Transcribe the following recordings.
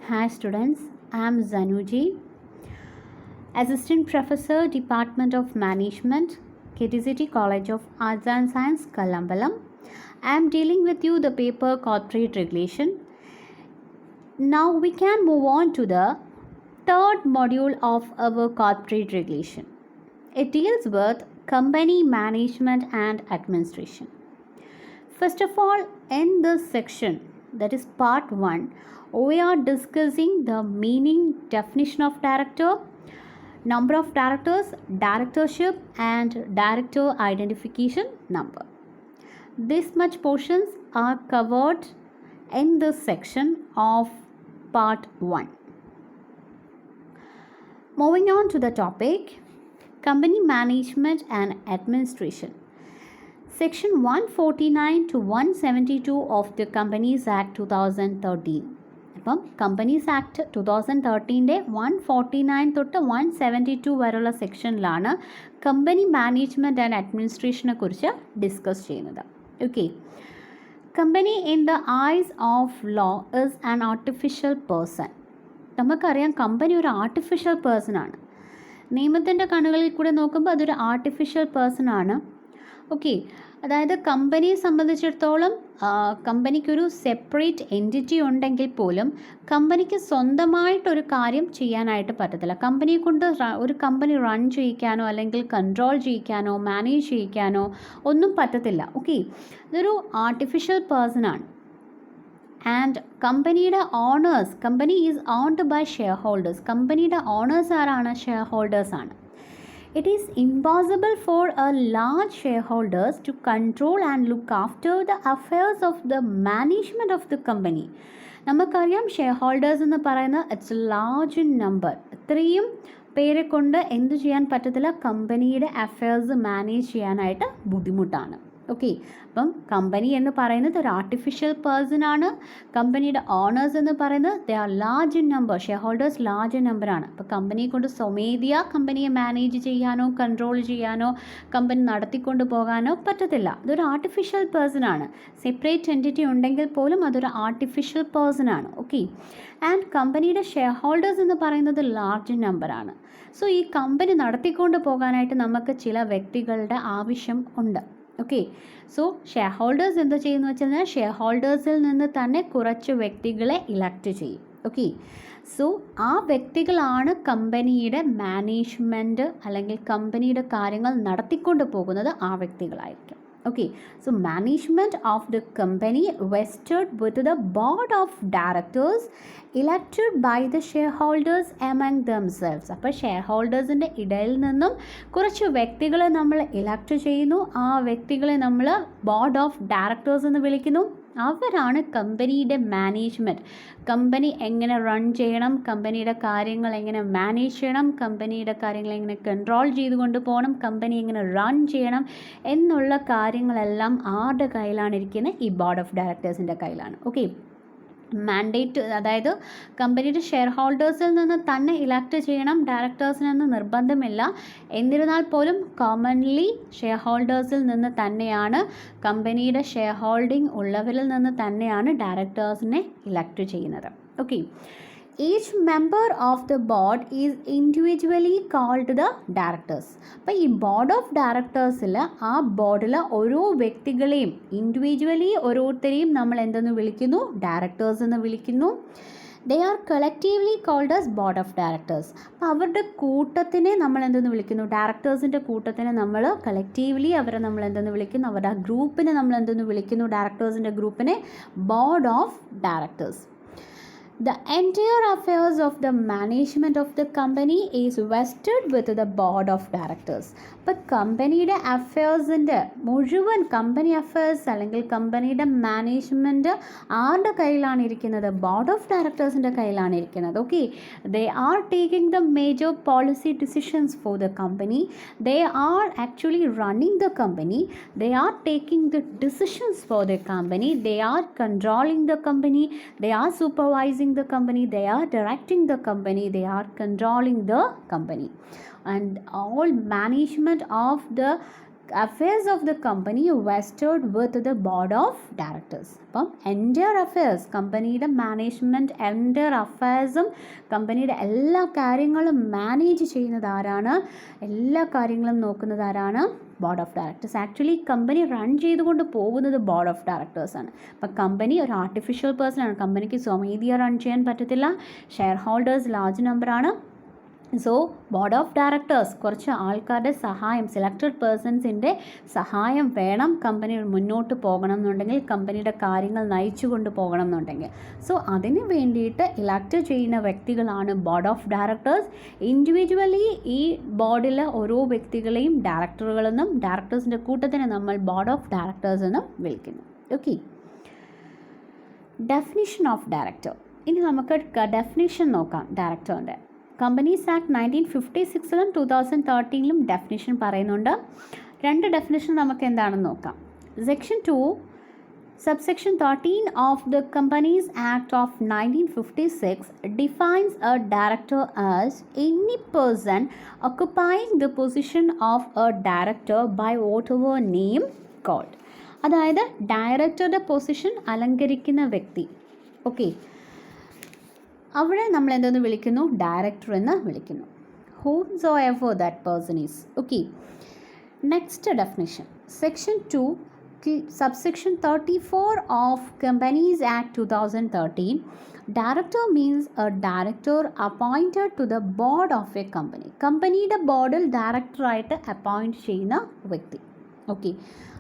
Hi students, I am Zanuji, Assistant Professor, Department of Management, KTCT College of Arts and Science, Kalambalam. I am dealing with you the paper Corporate Regulation. Now we can move on to the third module of our Corporate Regulation. It deals with company management and administration. First of all, in this section, that is part 1, we are discussing the meaning, definition of director, number of directors, directorship and director identification number. This much portions are covered in this section of part 1. Moving on to the topic, company management and administration. Section 149 to 172 of the Companies Act 2013. അപ്പം companies act 2013 149 തൊട്ട് 172 വരെയുള്ള സെക്ഷനിലാണ് company management and അഡ്മിനിസ്ട്രേഷനെ കുറിച്ച് discuss ചെയ്യുന്നത്. Okay, company in the eyes of law is an artificial person. നമുക്കറിയാം company ഒരു artificial person ആണ്. നിയമത്തിൻ്റെ കണ്ണുകളിൽ കൂടെ നോക്കുമ്പോൾ അതൊരു ആർട്ടിഫിഷ്യൽ പേഴ്സൺ ആണ്. ഓക്കെ, അതായത് കമ്പനിയെ സംബന്ധിച്ചിടത്തോളം കമ്പനിക്കൊരു സെപ്പറേറ്റ് എൻറ്റിറ്റി ഉണ്ടെങ്കിൽ പോലും കമ്പനിക്ക് സ്വന്തമായിട്ടൊരു കാര്യം ചെയ്യാനായിട്ട് പറ്റത്തില്ല. കമ്പനിയെ കൊണ്ട് ഒരു കമ്പനി റൺ ചെയ്യിക്കാനോ അല്ലെങ്കിൽ കൺട്രോൾ ചെയ്യിക്കാനോ മാനേജ് ചെയ്യിക്കാനോ ഒന്നും പറ്റത്തില്ല. ഓക്കെ, ഇതൊരു ആർട്ടിഫിഷ്യൽ പേഴ്സൺ ആണ്. ആൻഡ് കമ്പനിയുടെ owners, company is owned by shareholders. കമ്പനിയുടെ ഓണേഴ്സ് ആരാണ്? ഷെയർ ഹോൾഡേഴ്സ് ആണ്. It is impossible for a large shareholders to control and look after the affairs of the management of the company. നമുക്കറിയാം share holders എന്ന് പറയുന്ന it's large number. ഇത്രയും പേരെ കൊണ്ട് എന്ത് ചെയ്യാൻ പറ്റത്തില്ല? കമ്പനിയുടെ അഫയേഴ്സ് മാനേജ് ചെയ്യാനായിട്ട് ബുദ്ധിമുട്ടാണ്. ഓക്കെ, അപ്പം കമ്പനി എന്ന് പറയുന്നത് ഒരു ആർട്ടിഫിഷ്യൽ പേഴ്സൺ ആണ്. കമ്പനിയുടെ ഓണേഴ്സ് എന്ന് പറയുന്നത് they are large in number. Share holders large നമ്പറാണ്. അപ്പോൾ കമ്പനിയെ കൊണ്ട് സ്വമേധയാ കമ്പനിയെ മാനേജ് ചെയ്യാനോ കൺട്രോൾ ചെയ്യാനോ കമ്പനി നടത്തിക്കൊണ്ട് പോകാനോ പറ്റത്തില്ല. ഇതൊരു ആർട്ടിഫിഷ്യൽ പേഴ്സൺ ആണ്. സെപ്പറേറ്റ് എൻറ്റിറ്റി ഉണ്ടെങ്കിൽ പോലും അതൊരു ആർട്ടിഫിഷ്യൽ പേഴ്സൺ ആണ്. ഓക്കെ, ആൻഡ് കമ്പനിയുടെ ഷെയർ ഹോൾഡേഴ്സ് എന്ന് പറയുന്നത് ലാർജ് നമ്പറാണ്. സോ ഈ കമ്പനി നടത്തിക്കൊണ്ട് പോകാനായിട്ട് നമുക്ക് ചില വ്യക്തികളുടെ ആവശ്യം ഉണ്ട്. ഓക്കെ, സോ ഷെയർ ഹോൾഡേഴ്സ് എന്താ ചെയ്യുന്നത് വെച്ച് കഴിഞ്ഞാൽ ഷെയർ ഹോൾഡേഴ്സിൽ നിന്ന് തന്നെ കുറച്ച് വ്യക്തികളെ ഇലക്ട് ചെയ്യും. ഓക്കെ, സോ ആ വ്യക്തികളാണ് കമ്പനിയുടെ മാനേജ്മെൻറ്റ് അല്ലെങ്കിൽ കമ്പനിയുടെ കാര്യങ്ങൾ നടത്തിക്കൊണ്ട് പോകുന്നത് ആ വ്യക്തികളായിരിക്കും. Okay, so management of the company vested with the board of directors elected by the shareholders among themselves. അപ്പോൾ ഷെയർ ഹോൾഡേഴ്സിൻ്റെ ഇടയിൽ നിന്നും കുറച്ച് വ്യക്തികളെ നമ്മൾ ഇലക്ട് ചെയ്യുന്നു. ആ വ്യക്തികളെ നമ്മൾ ബോർഡ് ഓഫ് ഡയറക്ടേഴ്സ് എന്ന് വിളിക്കുന്നു. അവരാണ് കമ്പനിയുടെ മാനേജ്മെൻറ്റ്. കമ്പനി എങ്ങനെ റൺ ചെയ്യണം, കമ്പനിയുടെ കാര്യങ്ങൾ എങ്ങനെ മാനേജ് ചെയ്യണം, കമ്പനിയുടെ കാര്യങ്ങൾ എങ്ങനെ കൺട്രോൾ ചെയ്തുകൊണ്ട് പോകണം, കമ്പനി എങ്ങനെ റൺ ചെയ്യണം എന്നുള്ള കാര്യങ്ങളെല്ലാം ആരുടെ കയ്യിലാണ് ഇരിക്കുന്നത്? ഈ ബോർഡ് ഓഫ് ഡയറക്ടേഴ്സിൻ്റെ കയ്യിലാണ്. ഓക്കെ, മാൻഡേറ്റ്, അതായത് കമ്പനിയുടെ ഷെയർ ഹോൾഡേഴ്സിൽ നിന്ന് തന്നെ ഇലക്ട് ചെയ്യണം, ഡയറക്ടേഴ്സിനൊന്നും നിർബന്ധമില്ല. എന്നിരുന്നാൽ പോലും കോമൺലി ഷെയർ ഹോൾഡേഴ്സിൽ നിന്ന് തന്നെയാണ്, കമ്പനിയുടെ ഷെയർ ഹോൾഡിംഗ് ഉള്ളവരിൽ നിന്ന് തന്നെയാണ് ഡയറക്ടേഴ്സിനെ ഇലക്ട് ചെയ്യുന്നത്. Okay, each member of the board is individually called the directors. അപ്പോൾ ഈ ബോർഡ് ഓഫ് ഡയറക്ടേഴ്സിൽ ആ ബോർഡിൽ ഓരോ വ്യക്തികളെയും ഇൻഡിവിജ്വലി ഓരോരുത്തരെയും നമ്മൾ എന്തെന്ന് വിളിക്കുന്നു? ഡയറക്ടേഴ്സ് എന്ന് വിളിക്കുന്നു. They are collectively called as board of directors. അപ്പോൾ അവരുടെ കൂട്ടത്തിനെ നമ്മൾ എന്തെന്ന് വിളിക്കുന്നു? ഡയറക്ടേഴ്സിൻ്റെ കൂട്ടത്തിനെ നമ്മൾ കളക്റ്റീവ്ലി അവരെ നമ്മൾ എന്തെന്ന് വിളിക്കുന്നു? അവരുടെ ആ ഗ്രൂപ്പിനെ നമ്മൾ എന്തെന്ന് വിളിക്കുന്നു? ഡയറക്ടേഴ്സിൻ്റെ ഗ്രൂപ്പിനെ board of directors. The entire affairs of the management of the company is vested with the board of directors. അപ്പോൾ കമ്പനിയുടെ അഫയേഴ്സിൻ്റെ മുഴുവൻ കമ്പനി അഫയേഴ്സ് അല്ലെങ്കിൽ കമ്പനിയുടെ മാനേജ്മെൻറ്റ് ആരുടെ കയ്യിലാണ് ഇരിക്കുന്നത്? ബോർഡ് ഓഫ് ഡയറക്ടേഴ്സിൻ്റെ കയ്യിലാണ് ഇരിക്കുന്നത്. Okay, they are taking the major policy decisions for the company. They are actually running the company. They are taking the decisions for the company. They are controlling the company. They are supervising the company, they are directing the company, they are controlling the company, and all management of the affairs of the company vested with the board of directors. അപ്പം entire affairs, കമ്പനിയുടെ management entire അഫയേഴ്സും കമ്പനിയുടെ എല്ലാ കാര്യങ്ങളും manage ചെയ്യുന്നത് ആരാണ്, എല്ലാ കാര്യങ്ങളും നോക്കുന്നത് ആരാണ്, board of directors. Actually company run ചെയ്തുകൊണ്ട് പോകുന്നത് ബോർഡ് ഓഫ് ഡയറക്ടേഴ്സാണ്. അപ്പം കമ്പനി ഒരു ആർട്ടിഫിഷ്യൽ പേഴ്സൺ ആണ്. കമ്പനിക്ക് സ്വമേധയാ റൺ ചെയ്യാൻ പറ്റത്തില്ല. ഷെയർ ഹോൾഡേഴ്സ് ലാർജ് നമ്പറാണ്. സോ ബോർഡ് ഓഫ് ഡയറക്ടേഴ്സ് കുറച്ച് ആൾക്കാരുടെ സഹായം, സെലക്റ്റഡ് പേഴ്സൺസിൻ്റെ സഹായം വേണം കമ്പനി മുന്നോട്ട് പോകണം എന്നുണ്ടെങ്കിൽ, കമ്പനിയുടെ കാര്യങ്ങൾ നയിച്ചു കൊണ്ട് പോകണം എന്നുണ്ടെങ്കിൽ. സോ അതിന് വേണ്ടിയിട്ട് ഇലക്ട് ചെയ്യുന്ന വ്യക്തികളാണ് ബോർഡ് ഓഫ് ഡയറക്ടേഴ്സ്. ഇൻഡിവിജ്വലി ഈ ബോർഡിലെ ഓരോ വ്യക്തികളെയും ഡയറക്ടറുകളെന്നും ഡയറക്ടേഴ്സിൻ്റെ കൂട്ടത്തിന് നമ്മൾ ബോർഡ് ഓഫ് ഡയറക്ടേഴ്സ് എന്നും വിളിക്കുന്നു. Okay, definition of director. ഇനി നമുക്ക് ഡെഫിനിഷൻ നോക്കാം ഡയറക്ടറിൻ്റെ. കമ്പനീസ് ആക്ട് 1956 2013 ഡെഫിനിഷൻ പറയുന്നുണ്ട്. രണ്ട് ഡെഫിനിഷൻ നമുക്ക് എന്താണെന്ന് നോക്കാം. Section 2 subsection 13 of the Companies Act of 1956 defines a director as any person occupying the position of a director by whatever name called. അതായത് ഡയറക്ടറുടെ പൊസിഷൻ അലങ്കരിക്കുന്ന വ്യക്തി. ഓക്കെ, അവിടെ നമ്മൾ എന്തെന്ന് വിളിക്കുന്നു, ഡയറക്ടർ എന്ന് വിളിക്കുന്നു. whomsoever that person is. Okay, next definition. Section 2 subsection 34 of Companies Act 2013, director means a director appointed to the board of a company. കമ്പനിയുടെ ബോർഡിൽ ഡയറക്ടറായിട്ട് അപ്പോയിൻറ്റ് ചെയ്യുന്ന വ്യക്തി. ഓക്കെ,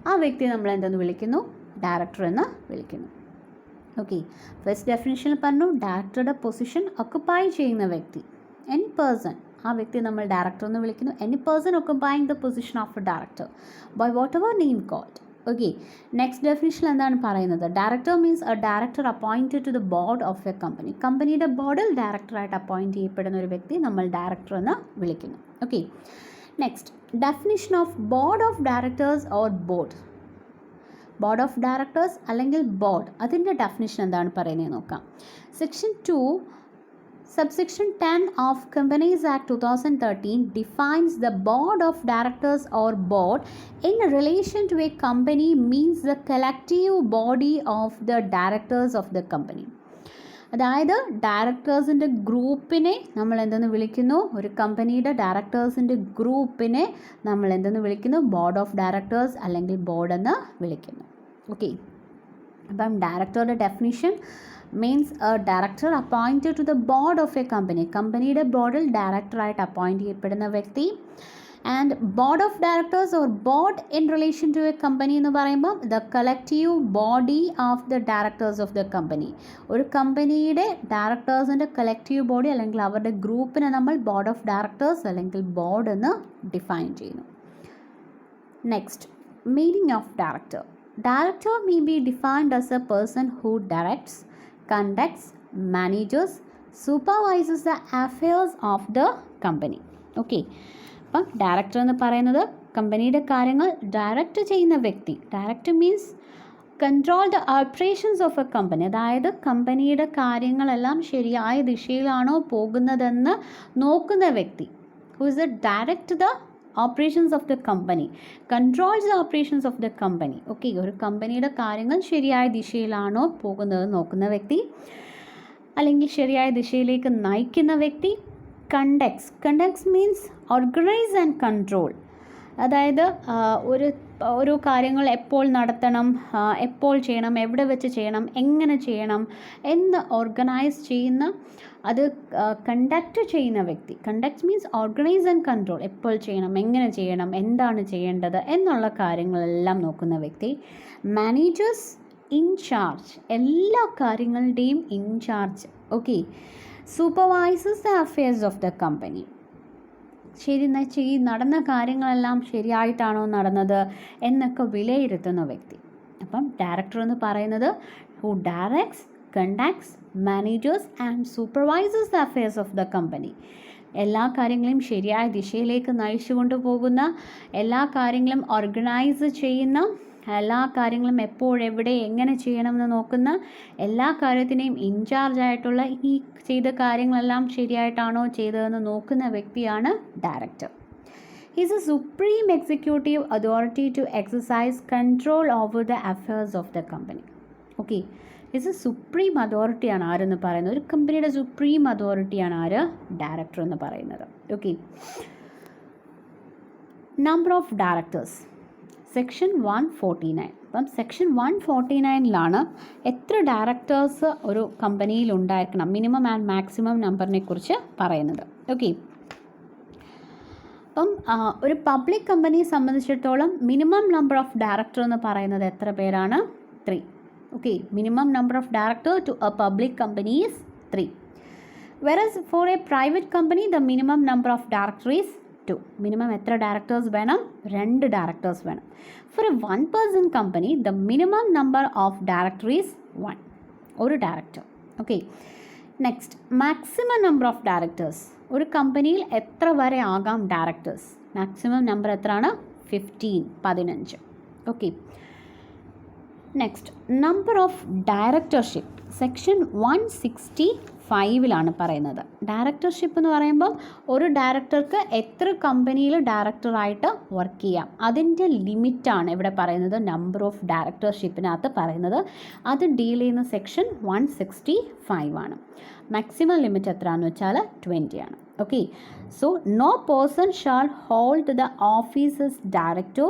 ആ വ്യക്തി നമ്മൾ എന്തെന്ന് വിളിക്കുന്നു, ഡയറക്ടർ എന്ന് വിളിക്കുന്നു. ഓക്കെ, ഫസ്റ്റ് ഡെഫിനിഷനിൽ പറഞ്ഞു ഡയറക്ടറുടെ പൊസിഷൻ ഒക്കുപ്പൈ ചെയ്യുന്ന വ്യക്തി, എനി പേഴ്സൺ, ആ വ്യക്തി നമ്മൾ ഡയറക്ടർ എന്ന് വിളിക്കുന്നു. Any person occupying the position of a director by whatever name called. Okay, next ഡെഫിനിഷനിൽ എന്താണ് പറയുന്നത്, director means a director appointed to the board of a company. കമ്പനിയുടെ ബോർഡിൽ ഡയറക്ടറായിട്ട് അപ്പോയിൻറ്റ് ചെയ്യപ്പെടുന്ന ഒരു വ്യക്തി നമ്മൾ ഡയറക്ടർ എന്ന് വിളിക്കുന്നു. Okay, next definition of board of directors or board. Board of directors അല്ലെങ്കിൽ ബോർഡ്, അതിൻ്റെ ഡെഫിനിഷൻ എന്താണ് പറയുന്നത് നോക്കാം. Section 2 subsection 10 of Companies Act 2013 defines the board of directors or board in relation to a company means the collective body of the directors of the company. അതായത് ഡയറക്ടേഴ്സിൻ്റെ ഗ്രൂപ്പിനെ നമ്മൾ എന്തെന്ന് വിളിക്കുന്നു, ഒരു കമ്പനിയുടെ ഡയറക്ടേഴ്സിൻ്റെ ഗ്രൂപ്പിനെ നമ്മൾ എന്തെന്ന് വിളിക്കുന്നു, ബോർഡ് ഓഫ് ഡയറക്ടേഴ്സ് അല്ലെങ്കിൽ ബോർഡ് എന്ന് വിളിക്കുന്നു. ഓക്കെ, അപ്പം ഡയറക്ടറുടെ definition means a director appointed to the board of a company. കമ്പനിയുടെ ബോർഡിൽ ഡയറക്ടറായിട്ട് അപ്പോയിൻറ്റ് ചെയ്യപ്പെടുന്ന വ്യക്തി. And board of directors or board in relation to a company എന്ന് പറയുമ്പോൾ the collective body of the directors of the company. ഒരു കമ്പനിയുടെ ഡയറക്ടേഴ്സിൻ്റെ കളക്റ്റീവ് ബോഡി അല്ലെങ്കിൽ അവരുടെ ഗ്രൂപ്പിനെ നമ്മൾ ബോർഡ് ഓഫ് ഡയറക്ടേഴ്സ് അല്ലെങ്കിൽ ബോർഡ് എന്ന് ഡിഫൈൻ ചെയ്യുന്നു. Next, meaning of director. Director may be defined as a person who directs, conducts, manages, supervises the affairs of the company. Okay, അപ്പം ഡയറക്ടർ എന്ന് പറയുന്നത് കമ്പനിയുടെ കാര്യങ്ങൾ ഡയറക്റ്റ് ചെയ്യുന്ന വ്യക്തി. Direct means control the operations of a company. അതായത് കമ്പനിയുടെ കാര്യങ്ങളെല്ലാം ശരിയായ ദിശയിലാണോ പോകുന്നതെന്ന് നോക്കുന്ന വ്യക്തി. Who is A direct the operations of the company, controls the operations of the company. Okay, ഒരു കമ്പനിയുടെ കാര്യങ്ങൾ ശരിയായ ദിശയിലാണോ പോകുന്നത് നോക്കുന്ന വ്യക്തി അല്ലെങ്കിൽ ശരിയായ ദിശയിലേക്ക് നയിക്കുന്ന വ്യക്തി. Conducts means organise and control. അതായത് ഒരു കാര്യങ്ങൾ എപ്പോൾ നടത്തണം, എപ്പോൾ ചെയ്യണം, എവിടെ വെച്ച് ചെയ്യണം, എങ്ങനെ ചെയ്യണം എന്ന് ഓർഗനൈസ് ചെയ്യുന്ന, അത് കണ്ടക്റ്റ് ചെയ്യുന്ന വ്യക്തി. Conduct means organise and control. എപ്പോൾ ചെയ്യണം, എങ്ങനെ ചെയ്യണം, എന്താണ് ചെയ്യേണ്ടത് എന്നുള്ള കാര്യങ്ങളെല്ലാം നോക്കുന്ന വ്യക്തി. മാനേജേഴ്സ് ഇൻചാർജ്, എല്ലാ കാര്യങ്ങളുടെയും incharge. Okay, supervises the affairs of the company. നടന്ന കാര്യങ്ങളെല്ലാം ശരിയായിട്ടാണോ നടന്നത് എന്നൊക്കെ വിലയിരുത്തുന്ന വ്യക്തി. അപ്പം ഡയറക്ടർ എന്ന് പറയുന്നത് who directs, conducts, manages and supervises the affairs of the company. എല്ലാ കാര്യങ്ങളും ശരിയായ ദിശയിലേക്ക് നയിച്ചു കൊണ്ടുപോകുന്ന, എല്ലാ കാര്യങ്ങളും ഓർഗനൈസ് ചെയ്യുന്ന, എല്ലാ കാര്യങ്ങളും എപ്പോഴെവിടെ എങ്ങനെ ചെയ്യണമെന്ന് നോക്കുന്ന, എല്ലാ കാര്യത്തിനെയും ഇൻചാർജായിട്ടുള്ള, ഈ ചെയ്ത കാര്യങ്ങളെല്ലാം ശരിയായിട്ടാണോ ചെയ്തതെന്ന് നോക്കുന്ന വ്യക്തിയാണ് director. is a supreme executive authority to exercise control over the affairs of the company. Okay, is a supreme authority ആണ് ആരെന്ന് പറയുന്നത്, ഒരു കമ്പനിയുടെ സുപ്രീം അതോറിറ്റിയാണ് ആര്, ഡയറക്ടർ എന്ന് പറയുന്നത്. Okay, number of directors section 149. അപ്പം സെക്ഷൻ 149 എത്ര ഡയറക്ടേഴ്സ് ഒരു കമ്പനിയിൽ ഉണ്ടായിരിക്കണം, മിനിമം ആൻഡ് മാക്സിമം നമ്പറിനെ കുറിച്ച് പറയുന്നത്. ഓക്കെ, അപ്പം ഒരു പബ്ലിക് കമ്പനിയെ സംബന്ധിച്ചിടത്തോളം മിനിമം നമ്പർ ഓഫ് ഡയറക്ടർ എന്ന് പറയുന്നത് എത്ര പേരാണ്, 3. Okay, minimum number of director to a public company is 3. whereas for a private company the minimum number of directors is 2. Minimum എത്ര ഡയറക്ടേഴ്സ് വേണം, 2 ഡയറക്ടേഴ്സ് വേണം. for a one person company the minimum number of directors is 1, ഒരു director. Okay, next maximum number of directors, ഒരു കമ്പനിയിൽ എത്ര വരെ ആകാം directors, maximum number എത്രയാണ്, 15. Okay, next number of directorship section 165 പറയുന്നത്. ഡയറക്ടർഷിപ്പ് എന്ന് പറയുമ്പം ഒരു ഡയറക്ടർക്ക് എത്ര കമ്പനിയിൽ ഡയറക്ടറായിട്ട് വർക്ക് ചെയ്യാം, അതിൻ്റെ ലിമിറ്റാണ് ഇവിടെ പറയുന്നത്, നമ്പർ ഓഫ് ഡയറക്ടർഷിപ്പിനകത്ത് പറയുന്നത്. അത് ഡീൽ ചെയ്യുന്ന സെക്ഷൻ 165. മാക്സിമം ലിമിറ്റ് എത്രയാണെന്ന് വെച്ചാൽ 20 ആണ്. Okay, so no person shall hold the office as director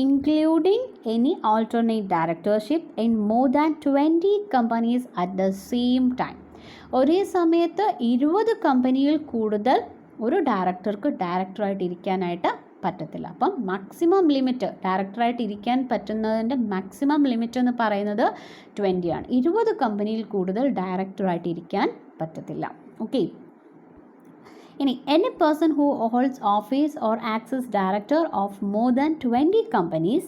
including any alternate directorship in more than 20 companies at the same time. ഒരേ സമയത്ത് 20 കമ്പനിയിൽ കൂടുതൽ ഒരു ഡയറക്ടർക്ക് ഡയറക്ടറായിട്ട് ഇരിക്കാനായിട്ട് പറ്റത്തില്ല. അപ്പം മാക്സിമം ലിമിറ്റ് ഡയറക്ടറായിട്ട് ഇരിക്കാൻ പറ്റുന്നതിൻ്റെ മാക്സിമം ലിമിറ്റ് എന്ന് പറയുന്നത് 20 ആണ്. 20 കമ്പനിയിൽ കൂടുതൽ ഡയറക്ടറായിട്ട് ഇരിക്കാൻ പറ്റത്തില്ല. ഓക്കെ, ഇനി any person who holds office or acts as director of more than 20 companies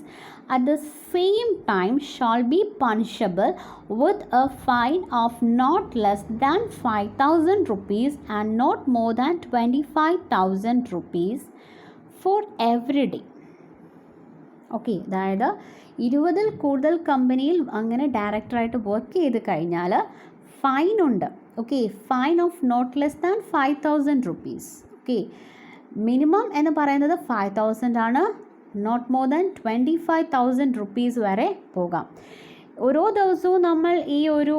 at the same time shall be punishable with a fine of not less than 5,000 rupees and not more than 25,000 rupees for every day. Okay, അതായത് 20 കൂടുതൽ കമ്പനിയിൽ അങ്ങനെ ഡയറക്ടറായിട്ട് work ചെയ്ത് കഴിഞ്ഞാൽ ഫൈനുണ്ട്. Okay, fine of not less than 5,000 rupees. Okay, minimum എന്ന് പറയുന്നത് 5,000 ആണ്, നോട്ട് മോർ ദാൻ 25,000 rupees വരെ പോകാം. ഓരോ ദിവസവും നമ്മൾ ഈ ഒരു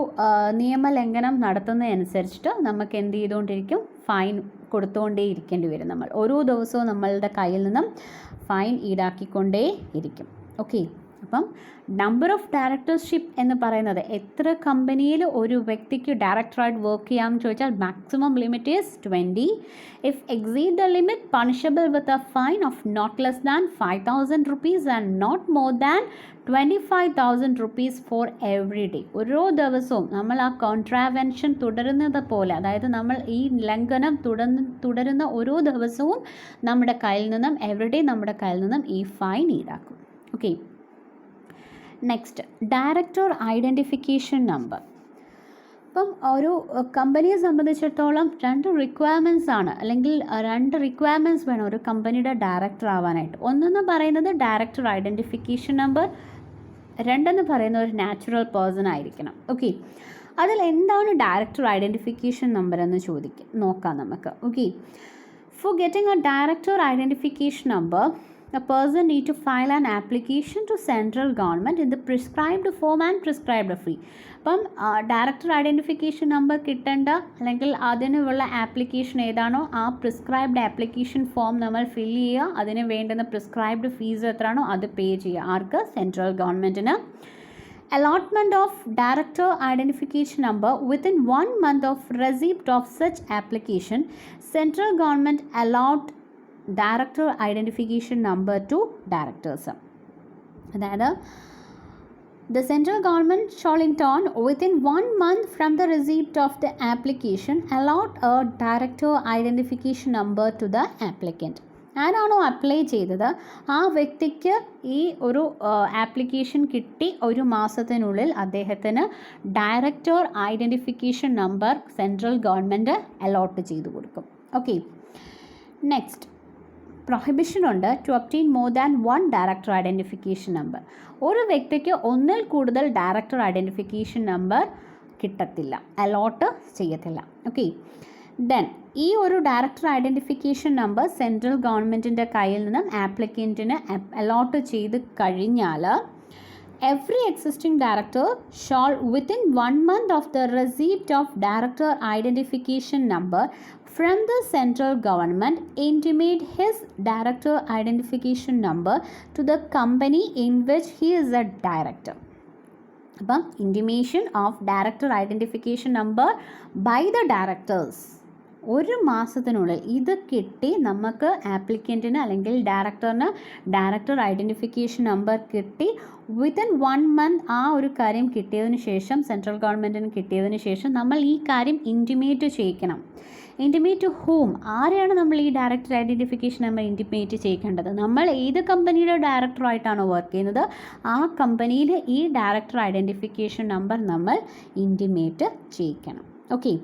നിയമലംഘനം നടത്തുന്നതനുസരിച്ചിട്ട് നമുക്ക് എന്ത് ചെയ്തുകൊണ്ടിരിക്കും, ഫൈൻ കൊടുത്തുകൊണ്ടേ ഇരിക്കേണ്ടി വരും. നമ്മൾ ഓരോ ദിവസവും നമ്മളുടെ കയ്യിൽ നിന്നും ഫൈൻ ഈടാക്കിക്കൊണ്ടേ ഇരിക്കും. ഓക്കെ, അപ്പം നമ്പർ ഓഫ് ഡയറക്ടർഷിപ്പ് എന്ന് പറയുന്നത് എത്ര കമ്പനിയിൽ ഒരു വ്യക്തിക്ക് ഡയറക്ടറായിട്ട് വർക്ക് ചെയ്യാമെന്ന് ചോദിച്ചാൽ maximum limit is 20. If exceed the limit punishable with a fine of not less than 5,000 rupees and not more than 25,000 rupees for every day. ഓരോ ദിവസവും നമ്മൾ ആ കോൺട്രാവെൻഷൻ തുടരുന്നത് പോലെ, അതായത് നമ്മൾ ഈ ലംഘനം തുടരുന്ന ഓരോ ദിവസവും നമ്മുടെ കയ്യിൽ നിന്നും എവറി ഡേ നമ്മുടെ കയ്യിൽ നിന്നും ഈ ഫൈൻ ഈടാക്കും. Okay, next director identification number. അപ്പം ഒരു കമ്പനിയെ സംബന്ധിച്ചിടത്തോളം 2 റിക്വയർമെൻറ്റ്സ് ആണ്, അല്ലെങ്കിൽ 2 റിക്വയർമെൻറ്റ്സ് വേണം ഒരു കമ്പനിയുടെ ഡയറക്ടർ ആവാനായിട്ട്. ഒന്നെന്ന് പറയുന്നത് ഡയറക്ടർ ഐഡൻറ്റിഫിക്കേഷൻ നമ്പർ, 2 പറയുന്നത് ഒരു നാച്ചുറൽ പേഴ്സൺ ആയിരിക്കണം. ഓക്കെ, അതിൽ എന്താണ് ഡയറക്ടർ ഐഡൻറ്റിഫിക്കേഷൻ നമ്പർ എന്ന് നോക്കാം നമുക്ക്. Okay, for getting A director identification number a person need to file an application to central government in the prescribed form and prescribed fee. അപ്പം director identification number കിട്ടേണ്ട അല്ലെങ്കിൽ അതിനുള്ള application ഏതാണോ ആ prescribed application form നമ്മൾ fill ചെയ്യുക, അതിന് വേണ്ടുന്ന പ്രിസ്ക്രൈബ്ഡ് ഫീസ് എത്രയാണോ അത് പേ ചെയ്യുക. ആർക്ക്? സെൻട്രൽ ഗവൺമെൻറ്റിന്. Allotment of director identification number within 1 month of receipt of such application, central government allot director identification number two directors. അതായത് the central government shall in turn within 1 month from the receipt of the application allot a director identification number to the applicant. ആരാണോ apply ചെയ്തത് ആ വ്യക്തിക്ക് ഈ ഒരു application കിട്ടി 1 മാസത്തിനുള്ളിൽ അദ്ദേഹത്തിന് director identification number central government allot ചെയ്തു കൊടുക്കും. ഓക്കെ, നെക്സ്റ്റ് പ്രൊഹിബിഷൻ ഉണ്ട് to obtain more than 1 director identification number. ഒരു വ്യക്തിക്ക് ഒന്നിൽ കൂടുതൽ ഡയറക്ടർ ഐഡൻറ്റിഫിക്കേഷൻ നമ്പർ കിട്ടത്തില്ല, അലോട്ട് ചെയ്യത്തില്ല. ഓക്കെ, ദെൻ ഈ ഒരു ഡയറക്ടർ ഐഡൻറ്റിഫിക്കേഷൻ നമ്പർ സെൻട്രൽ ഗവൺമെൻറ്റിൻ്റെ കയ്യിൽ നിന്നും ആപ്ലിക്കൻറ്റിന് അലോട്ട് ചെയ്ത് കഴിഞ്ഞാൽ every existing director shall within 1 month of the receipt of director identification number from the central government intimate his director identification number to the company in which he is a director. അപ്പം intimation of director identification number by the directors 1 മാസത്തിനുള്ളിൽ ഇത് കിട്ടി നമുക്ക് ആപ്ലിക്കൻറ്റിന് അല്ലെങ്കിൽ ഡയറക്ടറിന് director identification number കിട്ടി within 1 month ആ ഒരു കാര്യം കിട്ടിയതിന് ശേഷം സെൻട്രൽ ഗവൺമെൻറ്റിന് കിട്ടിയതിന് ശേഷം നമ്മൾ ഈ കാര്യം ഇൻറ്റിമേറ്റ് ചെയ്യിക്കണം. ഇൻറ്റിമേറ്റ് ടു ഹൂം, ആരെയാണ് നമ്മൾ ഈ ഡയറക്ടർ ഐഡൻറ്റിഫിക്കേഷൻ നമ്പർ ഇൻറ്റിമേറ്റ് ചെയ്യേണ്ടത്? നമ്മൾ ഏത് കമ്പനിയുടെ ഡയറക്ടറായിട്ടാണോ വർക്ക് ചെയ്യുന്നത് ആ കമ്പനിയിൽ ഈ ഡയറക്ടർ ഐഡൻറ്റിഫിക്കേഷൻ നമ്പർ നമ്മൾ ഇൻറ്റിമേറ്റ് ചെയ്യിക്കണം. Okay,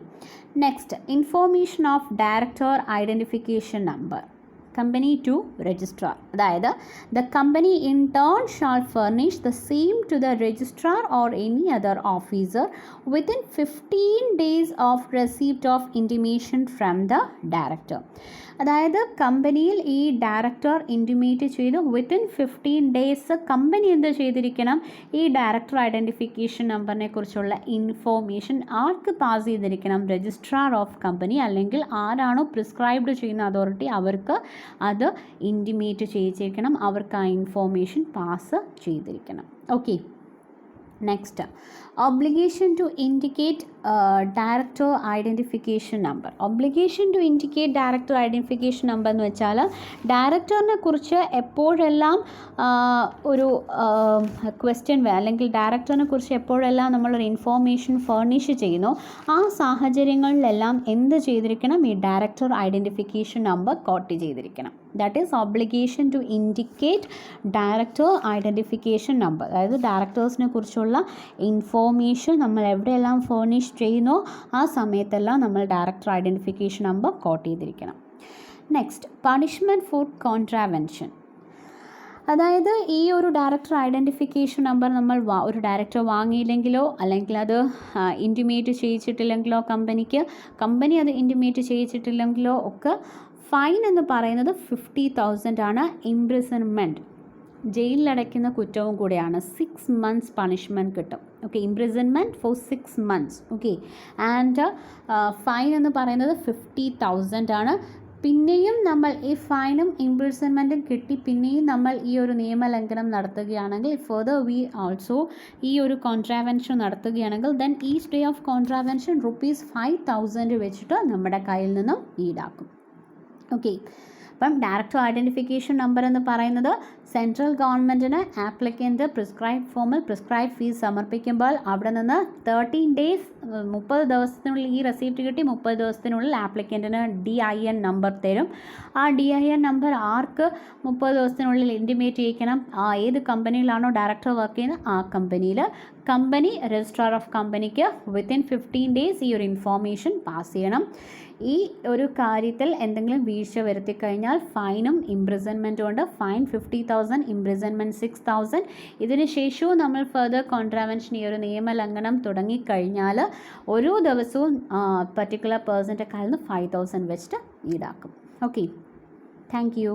next information of director identification number company to registrar. അതായത് the company in turn shall furnish the same to the registrar or any other officer within 15 days of receipt of intimation from the director. അതായത് കമ്പനിയിൽ ഈ director intimate ചെയ്തു within 15 days company എന്ത് ചെയ്തിരിക്കണം, ഈ director identification നമ്പറിനെ കുറിച്ചുള്ള information ആർക്ക് pass ചെയ്തിരിക്കണം? രജിസ്ട്രാർ ഓഫ് കമ്പനി അല്ലെങ്കിൽ ആരാണോ പ്രിസ്ക്രൈബ്ഡ് ചെയ്യുന്ന അതോറിറ്റി അവർക്ക് അത് ഇൻറ്റിമേറ്റ് ചെയ്യിച്ചിരിക്കണം, അവർക്ക് ആ ഇൻഫോർമേഷൻ പാസ് ചെയ്തിരിക്കണം. Okay, next obligation to indicate director identification number. obligation to indicate director identification number എന്ന് വെച്ചാൽ ഡയറക്ടറിനെ കുറിച്ച് എപ്പോഴെല്ലാം ഒരു ക്വസ്റ്റ്യൻ അല്ലെങ്കിൽ ഡയറക്ടറിനെ കുറിച്ച് എപ്പോഴെല്ലാം നമ്മളൊരു ഇൻഫോർമേഷൻ ഫർണിഷ് ചെയ്യുന്നു ആ സാഹചര്യങ്ങളിലെല്ലാം എന്ത് ചെയ്തിരിക്കണം, ഈ ഡയറക്ടർ ഐഡൻറ്റിഫിക്കേഷൻ നമ്പർ കോട്ട് ചെയ്തിരിക്കണം. That is obligation to indicate director identification number. അതായത് ഡയറക്ടേഴ്സിനെ കുറിച്ചുള്ള ഇൻഫോർമേഷൻ നമ്മൾ എവിടെയെല്ലാം ഫർണിഷ് ചെയ്യുന്നോ ആ സമയത്തെല്ലാം നമ്മൾ ഡയറക്ടർ ഐഡൻറ്റിഫിക്കേഷൻ നമ്പർ കോട്ട് ചെയ്തിരിക്കണം. Next punishment four contravention. അതായത് ഈ ഒരു ഡയറക്ടർ ഐഡൻറ്റിഫിക്കേഷൻ നമ്പർ നമ്മൾ ഒരു ഡയറക്ടർ വാങ്ങിയില്ലെങ്കിലോ അല്ലെങ്കിൽ അത് ഇൻറ്റിമേറ്റ് ചെയ്യിച്ചിട്ടില്ലെങ്കിലോ കമ്പനി അത് ഇൻറ്റിമേറ്റ് ചെയ്യിച്ചിട്ടില്ലെങ്കിലോ ഒക്കെ ഫൈൻ എന്ന് പറയുന്നത് 50,000 ആണ്. ഇംപ്രിസൺമെൻറ്റ്, ജയിലിലടയ്ക്കുന്ന കുറ്റവും കൂടെയാണ്. 6 months പണിഷ്മെൻറ്റ് കിട്ടും. Okay, imprisonment four 6 months. Okay, and fine എന്ന് പറയുന്നത് 50,000 ആണ്. പിന്നെയും നമ്മൾ ഈ ഫൈനും ഇംപ്രിസൺമെൻറ്റും കിട്ടി പിന്നെയും നമ്മൾ ഈ ഒരു നിയമലംഘനം നടത്തുകയാണെങ്കിൽ ഫർദർ വി ഓൾസോ ഈ ഒരു കോൺട്രാവെൻഷൻ നടത്തുകയാണെങ്കിൽ then each day of contravention ₹5,000 വെച്ചിട്ട് നമ്മുടെ കയ്യിൽ നിന്നും ഈടാക്കും. ഓക്കെ, അപ്പം ഡയറക്ടർ ഐഡൻറ്റിഫിക്കേഷൻ നമ്പർ എന്ന് പറയുന്നത് സെൻട്രൽ ഗവൺമെൻറ്റിന് ആപ്ലിക്കൻ്റ് പ്രിസ്ക്രൈബ് ഫോമിൽ പ്രിസ്ക്രൈബ് ഫീസ് സമർപ്പിക്കുമ്പോൾ അവിടെ നിന്ന് 13 days 30 ദിവസത്തിനുള്ളിൽ ഈ റെസിപ്റ്റ് കിട്ടി 30 ദിവസത്തിനുള്ളിൽ ആപ്ലിക്കൻറ്റിന് DIN നമ്പർ തരും. ആ DIN നമ്പർ ആർക്ക് 30 ദിവസത്തിനുള്ളിൽ ഇൻറ്റിമേറ്റ് ചെയ്യിക്കണം, ഏത് കമ്പനിയിലാണോ ഡയറക്ടർ വർക്ക് ചെയ്യുന്നത് ആ കമ്പനിയിൽ കമ്പനി രജിസ്ട്രാർ ഓഫ് കമ്പനിക്ക് വിത്തിൻ 15 days ഈ ഒരു ഇൻഫോർമേഷൻ പാസ് ചെയ്യണം. ഈ ഒരു കാര്യത്തിൽ എന്തെങ്കിലും വീഴ്ച വരുത്തി കഴിഞ്ഞാൽ ഫൈനും ഇംപ്രിസൺമെൻറ്റും ഉണ്ട്. Fine 50,000, imprisonment 6,000. ഇതിന് ശേഷവും നമ്മൾ ഫർദർ കോൺട്രാവെൻഷൻ ഈ ഒരു നിയമലംഘനം തുടങ്ങിക്കഴിഞ്ഞാൽ ഓരോ ദിവസവും പർട്ടിക്കുലർ പേഴ്സൻ്റെ കയ്യിൽ നിന്ന് 5,000 വെച്ചിട്ട് ഈടാക്കും. Okay, thank you.